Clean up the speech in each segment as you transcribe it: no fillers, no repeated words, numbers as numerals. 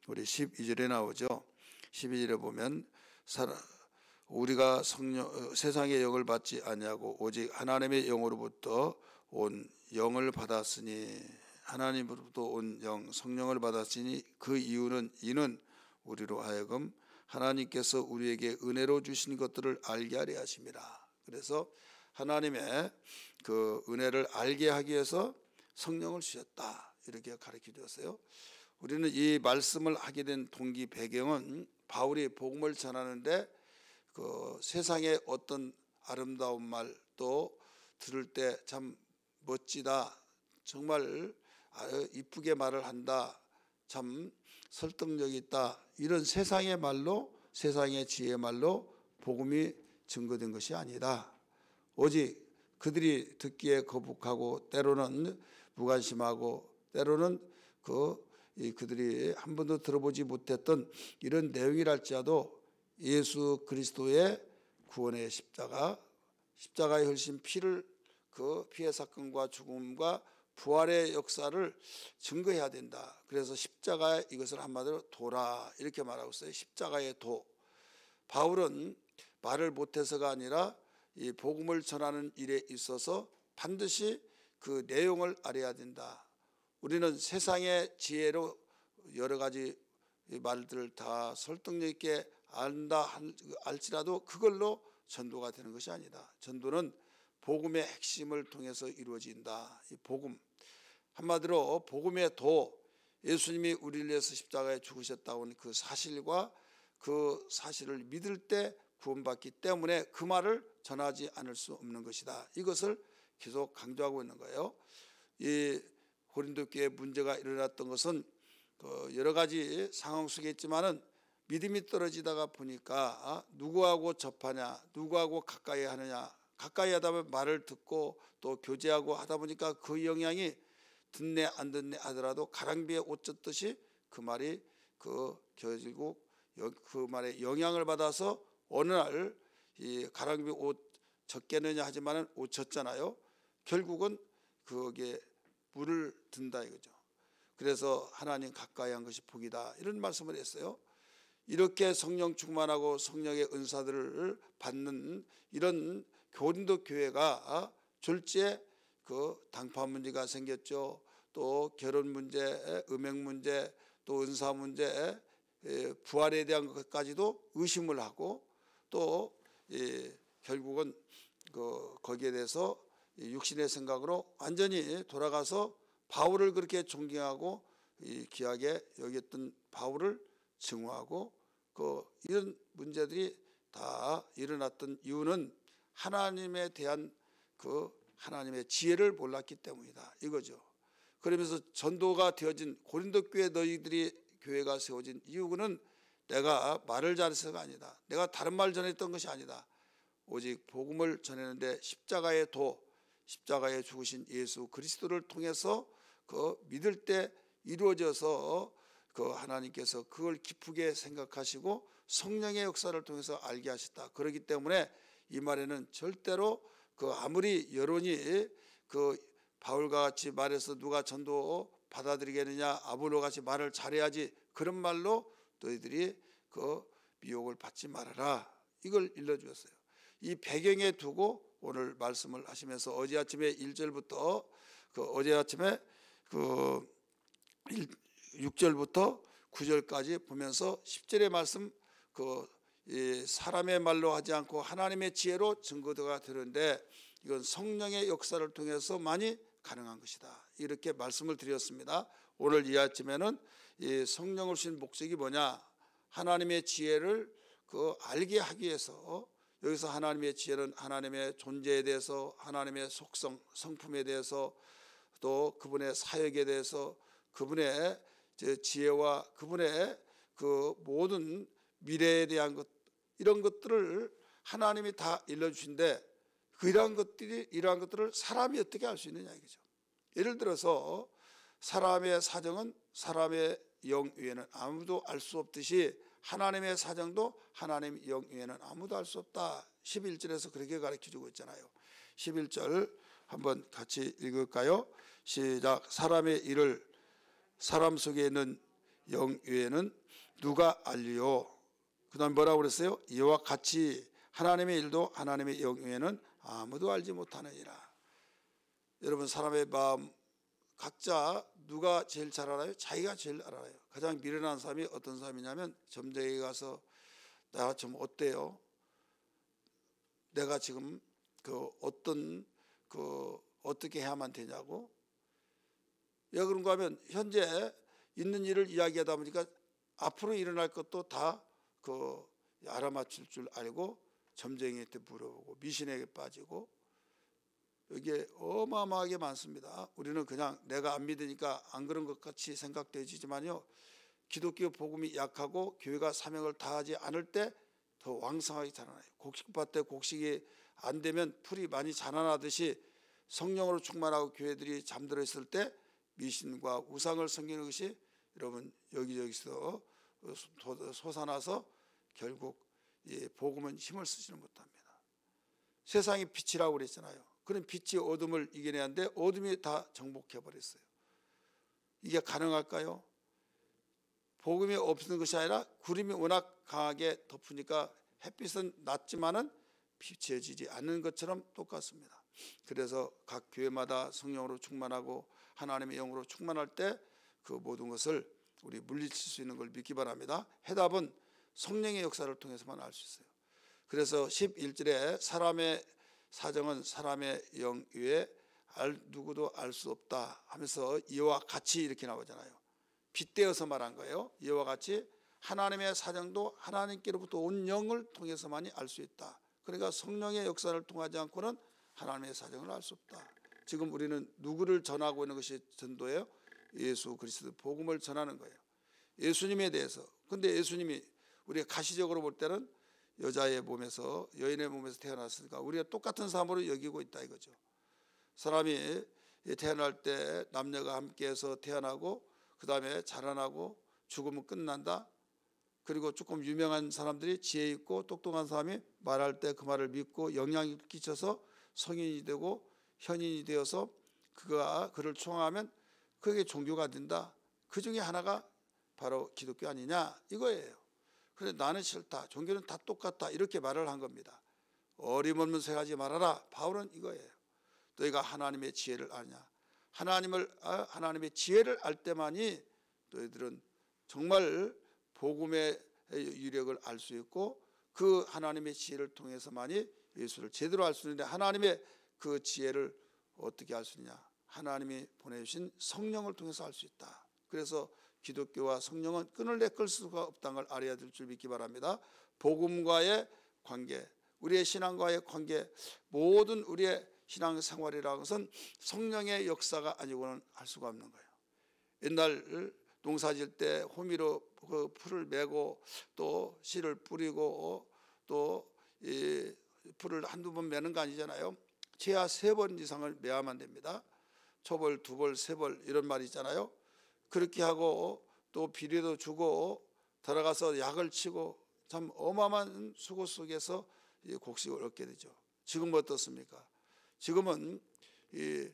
우리 12절에 나오죠. 12절에 보면 우리가 세상의 영을 받지 아니하고 오직 하나님의 영으로부터 온 영을 받았으니, 하나님으로부터 온 영 성령을 받았으니 그 이유는 이는 우리로 하여금 하나님께서 우리에게 은혜로 주신 것들을 알게 하려 하심이라. 그래서 하나님의 그 은혜를 알게 하기 위해서 성령을 주셨다, 이렇게 가르쳐 주었어요. 우리는 이 말씀을 하게 된 동기 배경은 바울이 복음을 전하는데 그 세상의 어떤 아름다운 말 또 들을 때 참 멋지다, 정말 이쁘게 말을 한다, 참 설득력 있다, 이런 세상의 말로, 세상의 지혜의 말로 복음이 증거된 것이 아니다. 오직 그들이 듣기에 거북하고 때로는 무관심하고 때로는 그들이 한 번도 들어보지 못했던 이런 내용이랄지라도 예수 그리스도의 구원의 십자가의 흘린 피를, 그 피의 사건과 죽음과 부활의 역사를 증거해야 된다. 그래서 십자가, 이것을 한마디로 도라, 이렇게 말하고 있어요. 십자가의 도. 바울은 말을 못해서가 아니라 이 복음을 전하는 일에 있어서 반드시 그 내용을 알아야 된다. 우리는 세상의 지혜로 여러 가지 말들을 다 설득력 있게 안다 알지라도 그걸로 전도가 되는 것이 아니다. 전도는 복음의 핵심을 통해서 이루어진다. 이 복음, 한마디로 복음의 도, 예수님이 우리를 위해서 십자가에 죽으셨다는 그 사실과 그 사실을 믿을 때 구원받기 때문에 그 말을 전하지 않을 수 없는 것이다. 이것을 계속 강조하고 있는 거예요. 이 고린도 교회에 문제가 일어났던 것은 여러 가지 상황 속에 있지만은 믿음이 떨어지다가 보니까 누구하고 접하냐, 누구하고 가까이 하느냐, 가까이 하다 보면 말을 듣고 또 교제하고 하다 보니까 그 영향이 듣네 안 듣네 하더라도 가랑비에 옷 젖듯이 그 말이 결국 그 말에 영향을 받아서 어느 날 이 가랑비 옷 젖겠느냐 하지만은 옷 젖잖아요. 결국은 거기에 물을 든다 이거죠. 그래서 하나님 가까이 한 것이 복이다, 이런 말씀을 했어요. 이렇게 성령 충만하고 성령의 은사들을 받는 이런 고린도 교회가 졸지에 그 당파 문제가 생겼죠. 또 결혼 문제, 음행 문제, 또 은사 문제, 부활에 대한 것까지도 의심을 하고 또 결국은 거기에 대해서 육신의 생각으로 완전히 돌아가서 바울을 그렇게 존경하고 귀하게 여겼던 바울을 증오하고 이런 문제들이 다 일어났던 이유는 하나님에 대한 하나님의 지혜를 몰랐기 때문이다 이거죠. 그러면서 전도가 되어진 고린도 교회 너희들이 교회가 세워진 이유는 내가 말을 잘해서가 아니다. 내가 다른 말 전했던 것이 아니다. 오직 복음을 전했는데 십자가의 도, 십자가에 죽으신 예수 그리스도를 통해서 믿을 때 이루어져서 하나님께서 그걸 기쁘게 생각하시고 성령의 역사를 통해서 알게 하셨다. 그렇기 때문에 이 말에는 절대로 아무리 여론이 바울과 같이 말해서 누가 전도 받아들이겠느냐, 아볼로 같이 말을 잘해야지, 그런 말로 너희들이 미혹을 받지 말아라, 이걸 일러주었어요. 이 배경에 두고 오늘 말씀을 하시면서 어제 아침에 1절부터 어제 아침에 6절부터 9절까지 보면서 10절의 말씀 사람의 말로 하지 않고 하나님의 지혜로 증거가 되는데 이건 성령의 역사를 통해서만이 가능한 것이다, 이렇게 말씀을 드렸습니다. 오늘 이 아침에는 이 성령을 주신 목적이 뭐냐, 하나님의 지혜를 알게 하기 위해서, 여기서 하나님의 지혜는 하나님의 존재에 대해서, 하나님의 속성, 성품에 대해서, 또 그분의 사역에 대해서, 그분의 지혜와 그분의 모든 미래에 대한 것, 이런 것들을 하나님이 다 일러주신데 이러한 것들을 사람이 어떻게 알 수 있느냐 이거죠. 예를 들어서 사람의 사정은 사람의 영 외에는 아무도 알 수 없듯이 하나님의 사정도 하나님 영 외에는 아무도 알 수 없다. 11절에서 그렇게 가르쳐주고 있잖아요. 11절 한번 같이 읽을까요? 시작. 사람의 일을 사람 속에 있는 영 외에는 누가 알리요? 그 다음에 뭐라고 그랬어요? 이와 같이 하나님의 일도 하나님의 영 외에는 아무도 알지 못하느니라. 여러분, 사람의 마음 각자 누가 제일 잘 알아요? 자기가 제일 알아요. 가장 미련한 사람이 어떤 사람이냐면 점쟁이에 가서 나 좀 어때요? 내가 지금 어떻게 해야만 되냐고. 왜 그런가 하면 현재 있는 일을 이야기하다 보니까 앞으로 일어날 것도 다 알아맞힐 줄 알고 점쟁이한테 물어보고 미신에게 빠지고, 이게 어마어마하게 많습니다. 우리는 그냥 내가 안 믿으니까 안 그런 것 같이 생각되지만요, 기독교 복음이 약하고 교회가 사명을 다하지 않을 때 더 왕성하게 자라나요. 곡식밭 때 곡식이 안 되면 풀이 많이 자라나듯이 성령으로 충만하고 교회들이 잠들어 있을 때 미신과 우상을 섬기는 것이 여러분 여기저기서 솟아나서 결국 복음은 힘을 쓰지는 못합니다. 세상이 빛이라고 그랬잖아요. 그런 빛이 어둠을 이겨내야 하는데 어둠이 다 정복해 버렸어요. 이게 가능할까요? 복음이 없는 것이 아니라 구름이 워낙 강하게 덮으니까 햇빛은 낮지만은 비춰지지 않는 것처럼 똑같습니다. 그래서 각 교회마다 성령으로 충만하고 하나님의 영으로 충만할 때 그 모든 것을 우리 물리칠 수 있는 걸 믿기 바랍니다. 해답은 성령의 역사를 통해서만 알 수 있어요. 그래서 11절에 사람의 사정은 사람의 영 외에 누구도 알 수 없다 하면서 이와 같이 이렇게 나오잖아요. 빗대어서 말한 거예요. 이와 같이 하나님의 사정도 하나님께로부터 온 영을 통해서만이 알 수 있다. 그러니까 성령의 역사를 통하지 않고는 하나님의 사정을 알 수 없다. 지금 우리는 누구를 전하고 있는 것이 전도예요? 예수 그리스도 복음을 전하는 거예요. 예수님에 대해서. 근데 예수님이 우리가 가시적으로 볼 때는 여자의 몸에서 여인의 몸에서 태어났으니까 우리가 똑같은 사람으로 여기고 있다 이거죠. 사람이 태어날 때 남녀가 함께해서 태어나고 그 다음에 자라나고 죽으면 끝난다. 그리고 조금 유명한 사람들이 지혜 있고 똑똑한 사람이 말할 때 그 말을 믿고 영향을 끼쳐서 성인이 되고 현인이 되어서 그를 총하면 그게 종교가 된다. 그 중에 하나가 바로 기독교 아니냐 이거예요. 그런데 나는 싫다. 종교는 다 똑같다. 이렇게 말을 한 겁니다. 어림없는 소리 하지 말아라. 바울은 이거예요. 너희가 하나님의 지혜를 아냐. 하나님의 지혜를 알 때만이 너희들은 정말 복음의 유력을 알 수 있고 그 하나님의 지혜를 통해서만이 예수를 제대로 알 수 있는데 하나님의 그 지혜를 어떻게 알 수 있냐. 하나님이 보내주신 성령을 통해서 알 수 있다. 그래서 기독교와 성령은 끈을 내끌 수가 없다는 걸 알아야 될 줄 믿기 바랍니다. 복음과의 관계, 우리의 신앙과의 관계, 모든 우리의 신앙생활이라는 것은 성령의 역사가 아니고는 할 수가 없는 거예요. 옛날 농사 지을 때 호미로 그 풀을 메고 또 씨를 뿌리고 또 이 풀을 한두 번 메는 거 아니잖아요. 최하 3번 이상을 메야만 됩니다. 초벌, 두벌, 세벌 이런 말이 있잖아요. 그렇게 하고 또 비료도 주고 들어가서 약을 치고 참 어마어마한 수고 속에서 곡식을 얻게 되죠. 지금 어떻습니까? 지금은 이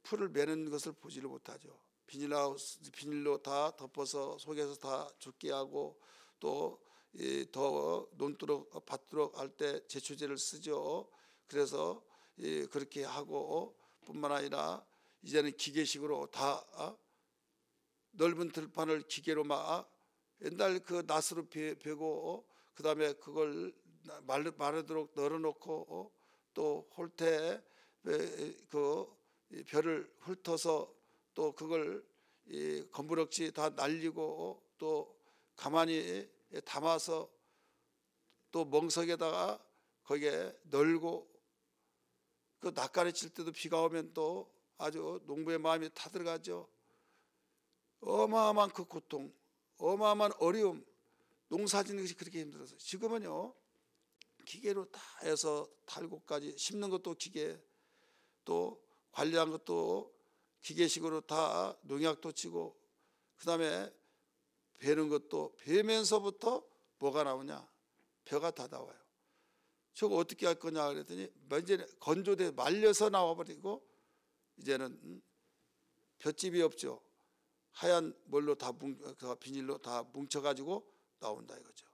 풀을 매는 것을 보지를 못하죠. 비닐로 다 덮어서 속에서 다 죽게 하고 또 더 논도록 밭도록 할 때 제초제를 쓰죠. 그래서 그렇게 하고 뿐만 아니라 이제는 기계식으로 다 넓은 들판을 기계로 막 옛날 그 낫으로 베고 그 다음에 그걸 마르도록 널어놓고 또 홀대에 그 벼를 훑어서 또 그걸 검부럭지 다 날리고 또 가만히 담아서 또 멍석에다가 거기에 널고 그 낯가리 칠 때도 비가 오면 또 아주 농부의 마음이 타들어가죠. 어마어마한 그 고통, 어마어마한 어려움, 농사 짓는 것이 그렇게 힘들어서 지금은요 기계로 다 해서 탈곡까지 심는 것도 기계, 또 관리한 것도 기계식으로 다 농약도 치고 그 다음에 베는 것도 베면서부터 뭐가 나오냐, 벼가 다 나와요. 저거 어떻게 할 거냐 그랬더니 이제 건조돼 말려서 나와버리고 이제는 볏집이 없죠. 하얀 뭘로 다 비닐로 다 뭉쳐가지고 나온다 이거죠.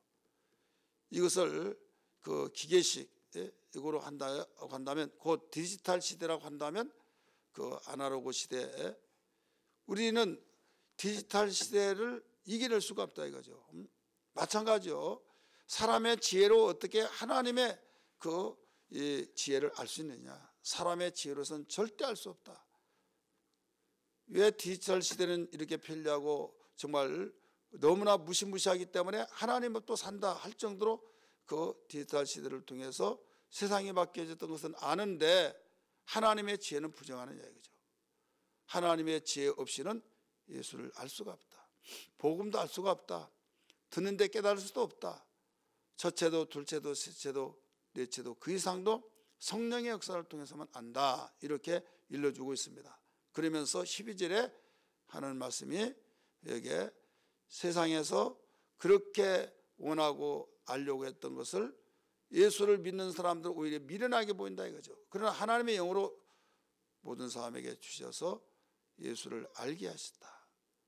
이것을 그 기계식 이거로 한다면 곧 디지털 시대라고 한다면 그 아날로그 시대에 우리는 디지털 시대를 이겨낼 수가 없다 이거죠. 마찬가지요. 사람의 지혜로 어떻게 하나님의 그 지혜를 알 수 있느냐. 사람의 지혜로서는 절대 알 수 없다. 왜 디지털 시대는 이렇게 편리하고 정말 너무나 무시무시하기 때문에 하나님은 또 산다 할 정도로 그 디지털 시대를 통해서 세상이 바뀌어졌던 것은 아는데 하나님의 지혜는 부정하느냐 이거죠. 하나님의 지혜 없이는 예수를 알 수가 없다. 복음도 알 수가 없다. 듣는데 깨달을 수도 없다. 첫째도 둘째도 셋째도 넷째도 그 이상도 성령의 역사를 통해서만 안다. 이렇게 일러주고 있습니다. 그러면서 12절에 하는 말씀이 여기에 세상에서 그렇게 원하고 알려고 했던 것을 예수를 믿는 사람들은 오히려 미련하게 보인다 이거죠. 그러나 하나님의 영으로 모든 사람에게 주셔서 예수를 알게 하셨다.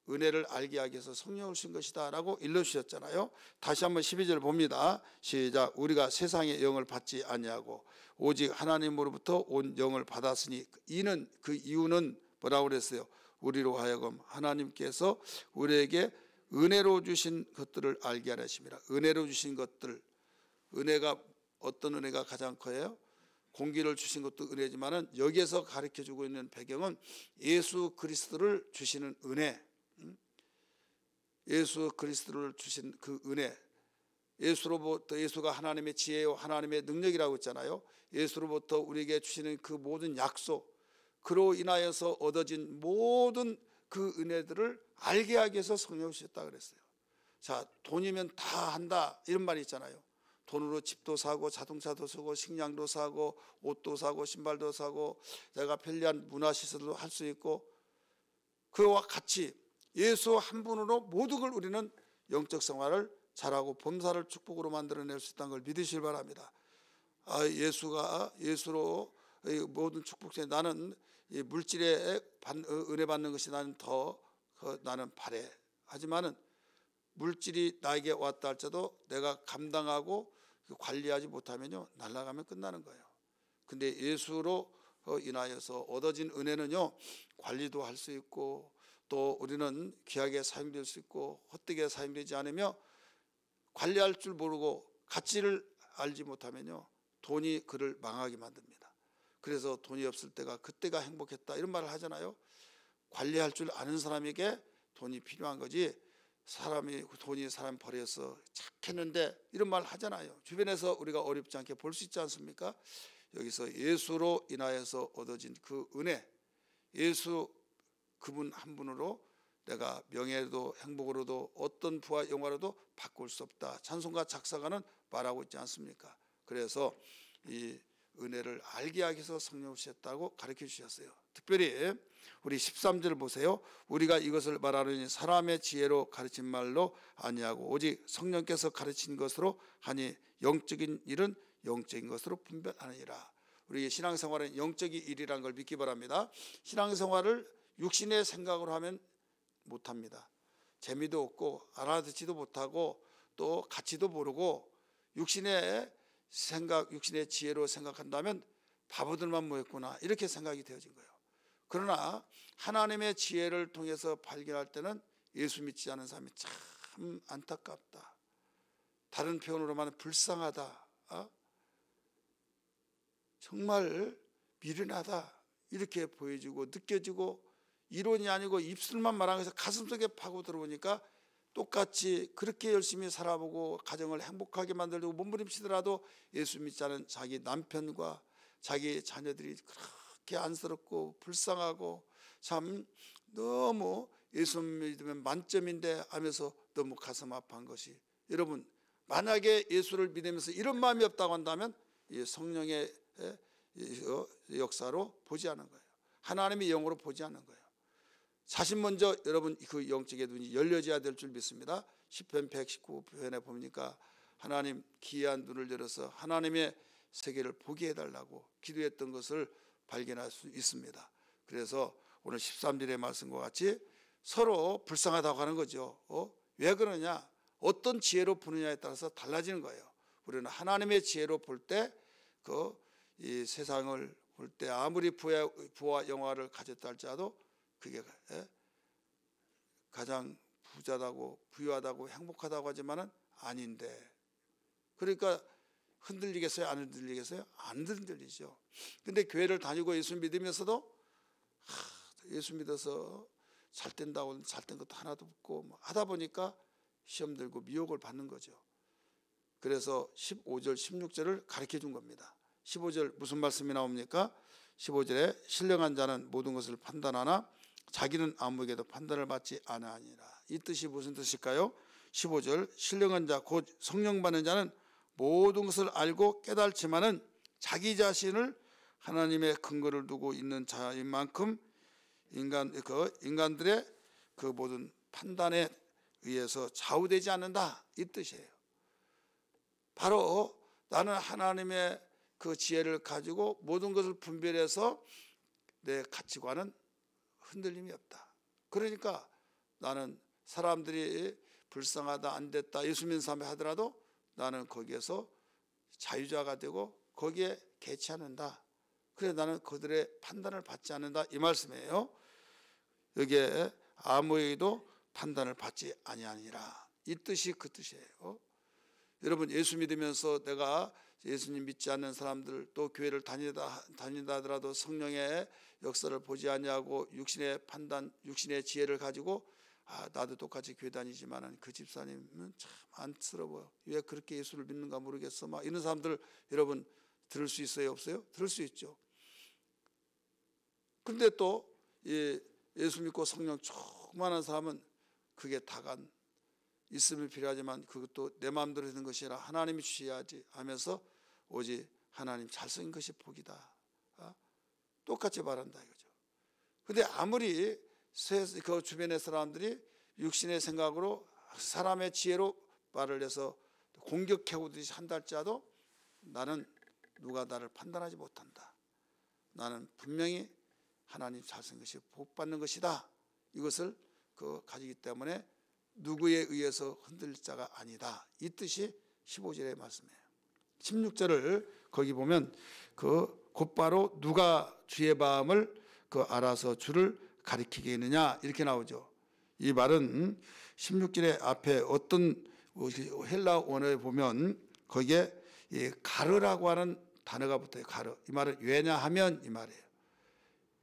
은혜를 알게 하기 위해서 성령을 주신 것이다 라고 일러주셨잖아요. 다시 한번 12절 봅니다. 시작. 우리가 세상의 영을 받지 아니하고 오직 하나님으로부터 온 영을 받았으니 이는 그 이유는 뭐라고 그랬어요? 우리로 하여금 하나님께서 우리에게 은혜로 주신 것들을 알게 하려 하심이라. 은혜로 주신 것들, 은혜가 어떤 은혜가 가장 커요? 공기를 주신 것도 은혜지만은 여기에서 가르쳐주고 있는 배경은 예수 그리스도를 주시는 은혜, 예수 그리스도를 주신 그 은혜, 예수로부터, 예수가 하나님의 지혜요 하나님의 능력이라고 했잖아요. 예수로부터 우리에게 주시는 그 모든 약속, 그로 인하여서 얻어진 모든 그 은혜들을 알게 하기 위해서 성령을 주셨다 그랬어요. 자, 돈이면 다 한다 이런 말이 있잖아요. 돈으로 집도 사고 자동차도 사고 식량도 사고 옷도 사고 신발도 사고 내가 편리한 문화시설도 할 수 있고, 그와 같이 예수 한 분으로 모든 걸 우리는 영적 생활을 잘하고 범사를 축복으로 만들어낼 수 있다는 걸 믿으시길 바랍니다. 예수로 모든 축복에 나는 물질에 은혜 받는 것이 나는 더 나는 바래. 하지만은 물질이 나에게 왔다 할지라도 내가 감당하고 관리하지 못하면요 날아가면 끝나는 거예요. 근데 예수로 인하여서 얻어진 은혜는요 관리도 할 수 있고 또 우리는 귀하게 사용될 수 있고 헛되게 사용되지 않으며 관리할 줄 모르고 가치를 알지 못하면요 돈이 그를 망하게 만듭니다. 그래서 돈이 없을 때가 그때가 행복했다 이런 말을 하잖아요. 관리할 줄 아는 사람에게 돈이 필요한 거지 돈이 사람 버려서 착했는데 이런 말 하잖아요. 주변에서 우리가 어렵지 않게 볼 수 있지 않습니까? 여기서 예수로 인하여서 얻어진 그 은혜, 예수 그분 한 분으로 내가 명예로도 행복으로도 어떤 부와 영화로도 바꿀 수 없다. 찬송가 작사가는 말하고 있지 않습니까? 그래서 이 은혜를 알게 하기 위해서 성령을 주셨다고 가르쳐 주셨어요. 특별히 우리 13절 보세요. 우리가 이것을 말하려니 사람의 지혜로 가르친 말로 아니하고 오직 성령께서 가르친 것으로 하니 영적인 일은 영적인 것으로 분별하느니라. 우리 신앙생활은 영적인 일이라는 걸 믿기 바랍니다. 신앙생활을 육신의 생각으로 하면 못합니다. 재미도 없고 알아듣지도 못하고 또 가치도 모르고 육신의 생각, 육신의 지혜로 생각한다면 바보들만 모였구나 이렇게 생각이 되어진 거예요. 그러나 하나님의 지혜를 통해서 발견할 때는 예수 믿지 않은 사람이 참 안타깝다. 다른 표현으로 말하면 불쌍하다. 정말 미련하다 이렇게 보여지고 느껴지고, 이론이 아니고 입술만 말하면서 가슴속에 파고 들어오니까 똑같이 그렇게 열심히 살아보고 가정을 행복하게 만들고 몸부림치더라도 예수 믿지 않은 자기 남편과 자기 자녀들이 그렇게 안쓰럽고 불쌍하고 참 너무 예수 믿으면 만점인데 하면서 너무 가슴 아파한 것이, 여러분 만약에 예수를 믿으면서 이런 마음이 없다고 한다면 성령의 역사로 보지 않은 거예요. 하나님의 영으로 보지 않는 거예요. 자신 먼저 여러분 그 영적의 눈이 열려져야 될 줄 믿습니다. 시편 119편에 보니까 하나님 기이한 눈을 열어서 하나님의 세계를 보게 해달라고 기도했던 것을 발견할 수 있습니다. 그래서 오늘 13절의 말씀과 같이 서로 불쌍하다고 하는 거죠. 왜 그러냐? 어떤 지혜로 보느냐에 따라서 달라지는 거예요. 우리는 하나님의 지혜로 볼 때 이 세상을 볼 때 아무리 부와 영화를 가졌다 할지라도 그게 가장 부자다고 부유하다고 행복하다고 하지만은 아닌데, 그러니까 흔들리겠어요? 안 흔들리겠어요? 안 흔들리죠. 근데 교회를 다니고 예수 믿으면서도 예수 믿어서 잘 된다고 잘 된 것도 하나도 없고 하다 보니까 시험 들고 미혹을 받는 거죠. 그래서 15절 16절을 가르쳐 준 겁니다. 15절 무슨 말씀이 나옵니까? 15절에 신령한 자는 모든 것을 판단하나 자기는 아무에게도 판단을 받지 아니하니라. 이 뜻이 무슨 뜻일까요? 15절 신령한 자 곧 성령 받는 자는 모든 것을 알고 깨달지만은 자기 자신을 하나님의 근거를 두고 있는 자인 만큼 인간들의 그 모든 판단에 의해서 좌우되지 않는다, 이 뜻이에요. 바로 나는 하나님의 그 지혜를 가지고 모든 것을 분별해서 내 가치관은 흔들림이 없다. 그러니까 나는 사람들이 불쌍하다, 안 됐다, 예수 믿는 사람이 하더라도 나는 거기에서 자유자가 되고 거기에 개치 않는다. 그래서 나는 그들의 판단을 받지 않는다, 이 말씀이에요. 여기에 아무에게도 판단을 받지 아니하니라, 이 뜻이 그 뜻이에요. 여러분, 예수 믿으면서 내가 예수님 믿지 않는 사람들, 또 교회를 다닌다 하더라도 성령의 역사를 보지 아니하고 육신의 판단, 육신의 지혜를 가지고 나도 똑같이 교회 다니지만 그 집사님은 참 안쓰러워요, 왜 그렇게 예수를 믿는가 모르겠어, 막 이런 사람들 여러분 들을 수 있어요, 없어요? 들을 수 있죠. 근데 또 예수 믿고 성령 충만한 사람은 그게 다간 있음이 필요하지만 그것도 내 마음대로 되는 것이 아니라 하나님이 주셔야지 하면서 오직 하나님 잘생긴 것이 복이다, 똑같이 바란다 이거죠. 근데 아무리 그 주변의 사람들이 육신의 생각으로 사람의 지혜로 말을 해서 공격해오듯이 한다 할지라도 나는 누가 나를 판단하지 못한다. 나는 분명히 하나님 잘생긴 것이 복 받는 것이다, 이것을 가지기 때문에 누구에 의해서 흔들릴 자가 아니다, 이 뜻이 15절의 말씀이에요. 16절을 거기 보면 곧바로 누가 주의 마음을 알아서 주를 가리키게 했느냐, 이렇게 나오죠. 이 말은 16절의 앞에 어떤 헬라 원어에 보면 거기에 가르라고 하는 단어가 붙어요. 가르. 이 말은 왜냐하면, 이 말이에요.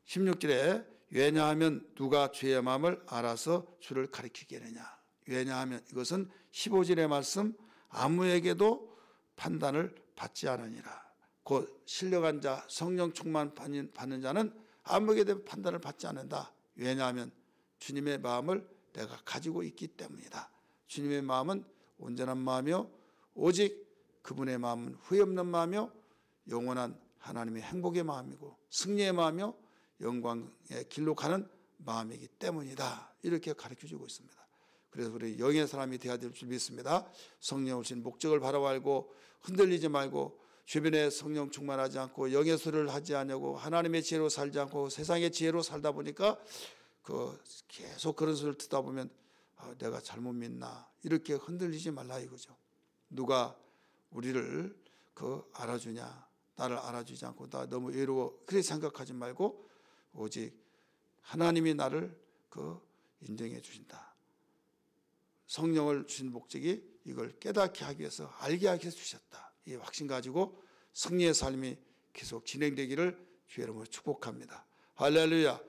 16절에 왜냐하면 누가 주의 마음을 알아서 주를 가리키게 하느냐. 왜냐하면 이것은 15절의 말씀 아무에게도 판단을 받지 않으니라. 곧 신령한 자, 성령 충만 받는 자는 아무에게도 판단을 받지 않는다. 왜냐하면 주님의 마음을 내가 가지고 있기 때문이다. 주님의 마음은 온전한 마음이요 오직 그분의 마음은 후회 없는 마음이요 영원한 하나님의 행복의 마음이고 승리의 마음이요 영광의 길로 가는 마음이기 때문이다. 이렇게 가르쳐주고 있습니다. 그래서 우리 영의 사람이 되어야 될 줄 믿습니다. 성령 오신 목적을 바로 알고 흔들리지 말고 주변에 성령 충만하지 않고 영의 소리를 하지 않냐고 하나님의 지혜로 살지 않고 세상의 지혜로 살다 보니까 계속 그런 소리를 듣다 보면 내가 잘못 믿나, 이렇게 흔들리지 말라 이거죠. 누가 우리를 알아주냐, 나를 알아주지 않고 나 너무 외로워, 그렇게 생각하지 말고 오직 하나님이 나를 인정해 주신다. 성령을 주신 목적이 이걸 깨닫게 하기 위해서, 알게 하기 위해서 주셨다. 이 확신 가지고 승리의 삶이 계속 진행되기를 주의 이름으로 축복합니다. 할렐루야.